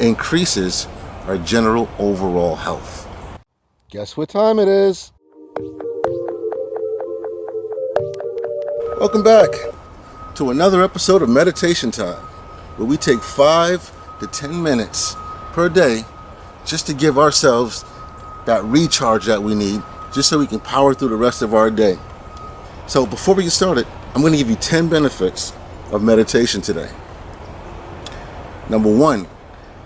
increases our general overall health. Guess what time it is? Welcome back to another episode of Meditation Time, where we take 5 to 10 minutes per day just to give ourselves that recharge that we need, just so we can power through the rest of our day. So before we get started, I'm going to give you 10 benefits of meditation today. Number 1,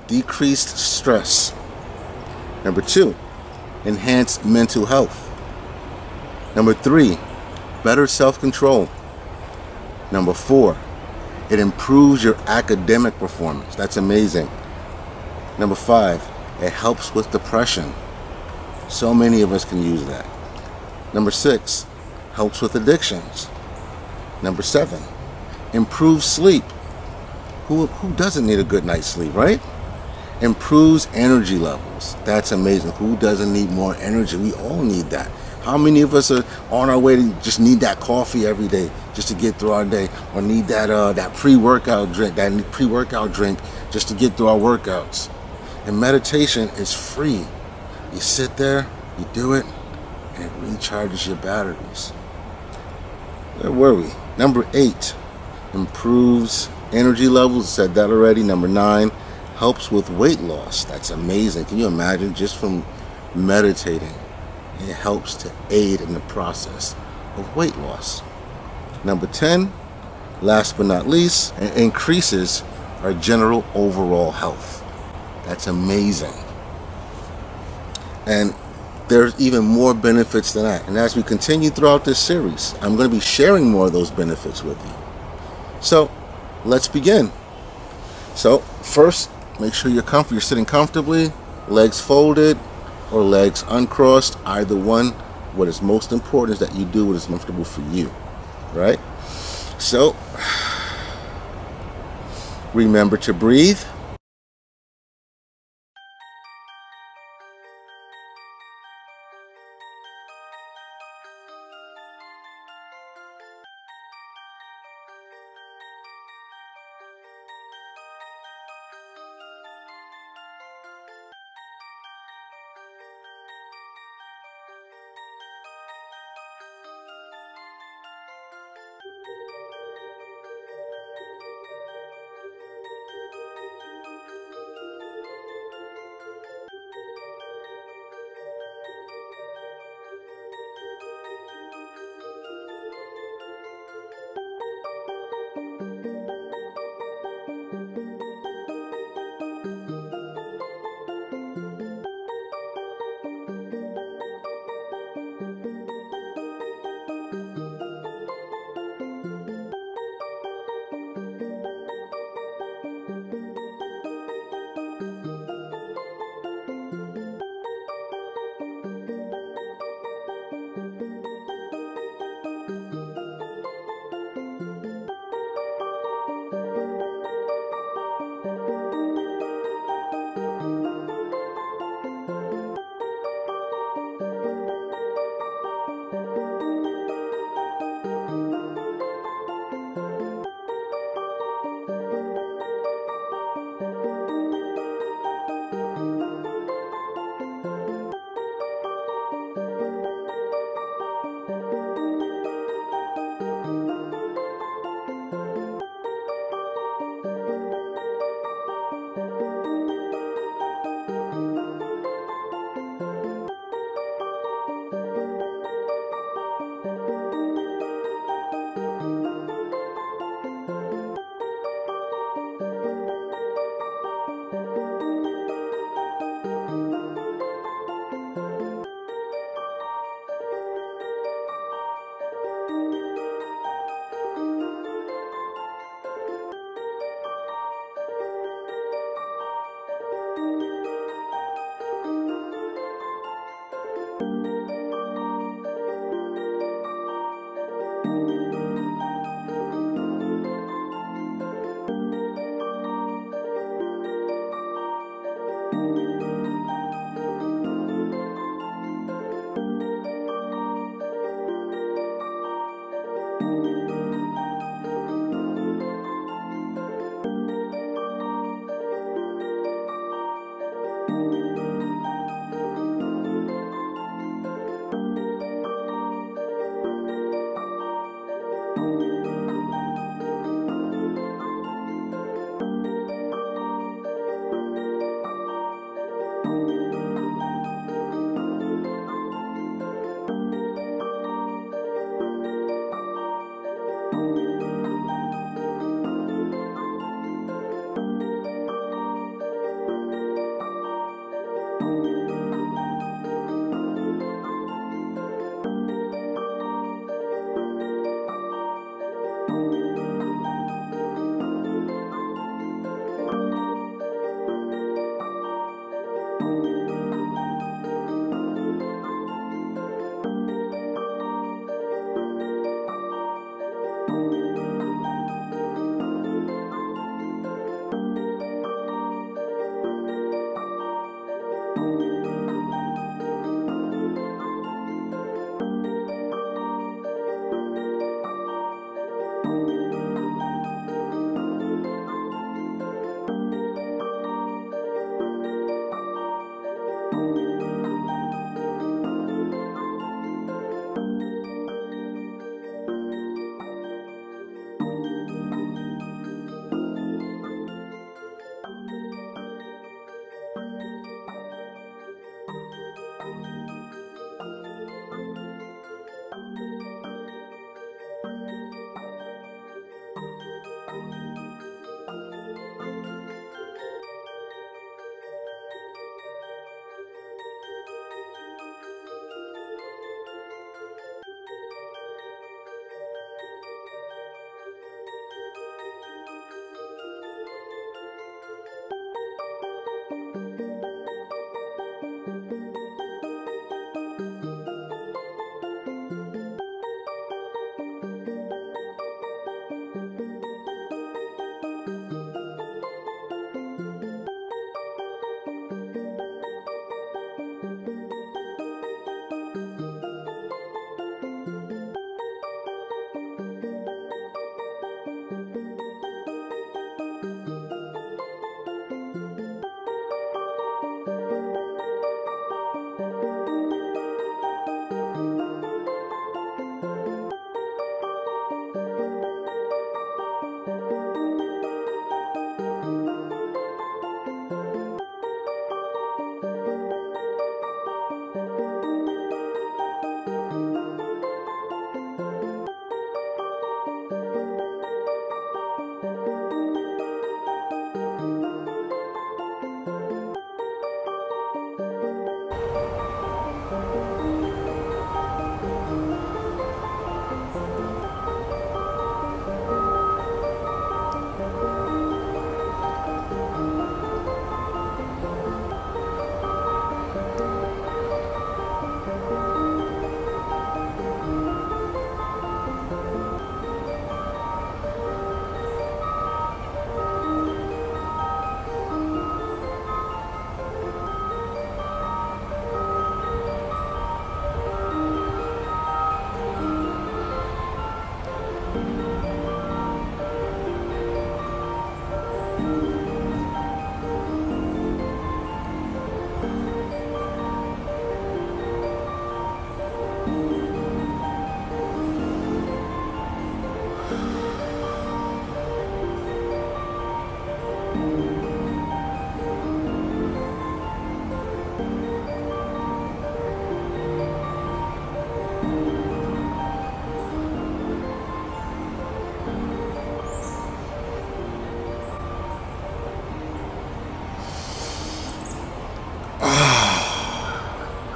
decreased stress. Number 2, enhanced mental health. Number 3, better self-control. Number 4, it improves your academic performance. That's amazing. Number 5, it helps with depression. So many of us can use that. Number 6, helps with addictions. Number 7, improves sleep. Who doesn't need a good night's sleep, right? Improves energy levels. That's amazing. Who doesn't need more energy? We all need that. How many of us are on our way to just need that coffee every day just to get through our day, or need that pre-workout drink just to get through our workouts? And meditation is free. You sit there, you do it, and it recharges your batteries. Where were we? Number 8, improves energy levels. I said that already. Number 9, helps with weight loss. That's amazing. Can you imagine, just from meditating, it helps to aid in the process of weight loss. Number 10, last but not least, it increases our general overall health. That's amazing. And there's even more benefits than that. And as we continue throughout this series, I'm going to be sharing more of those benefits with you. So let's begin. So first, make sure you're sitting comfortably, legs folded or legs uncrossed, either one. What is most important is that you do what is comfortable for you, right? So remember to breathe.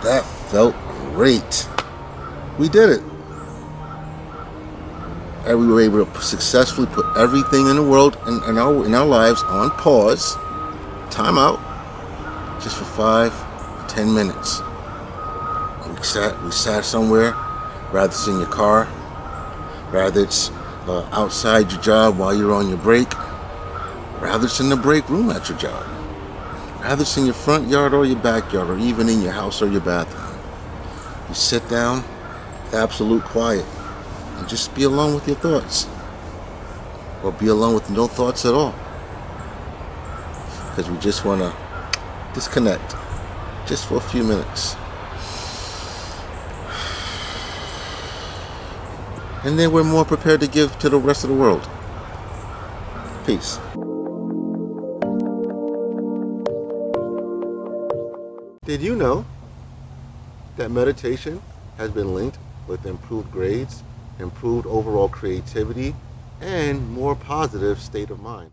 That felt great. We did it. And we were able to successfully put everything in the world in our lives on pause, time out, just for 5-10 minutes. We sat somewhere, rather it's in your car, rather it's outside your job while you're on your break, rather it's in the break room at your job, rather it's in your front yard or your backyard, or even in your house or your bathroom. You sit down with absolute quiet and just be alone with your thoughts, or be alone with no thoughts at all, because we just want to disconnect just for a few minutes. And then we're more prepared to give to the rest of the world. Peace. Did you know that meditation has been linked with improved grades, improved overall creativity, and more positive state of mind?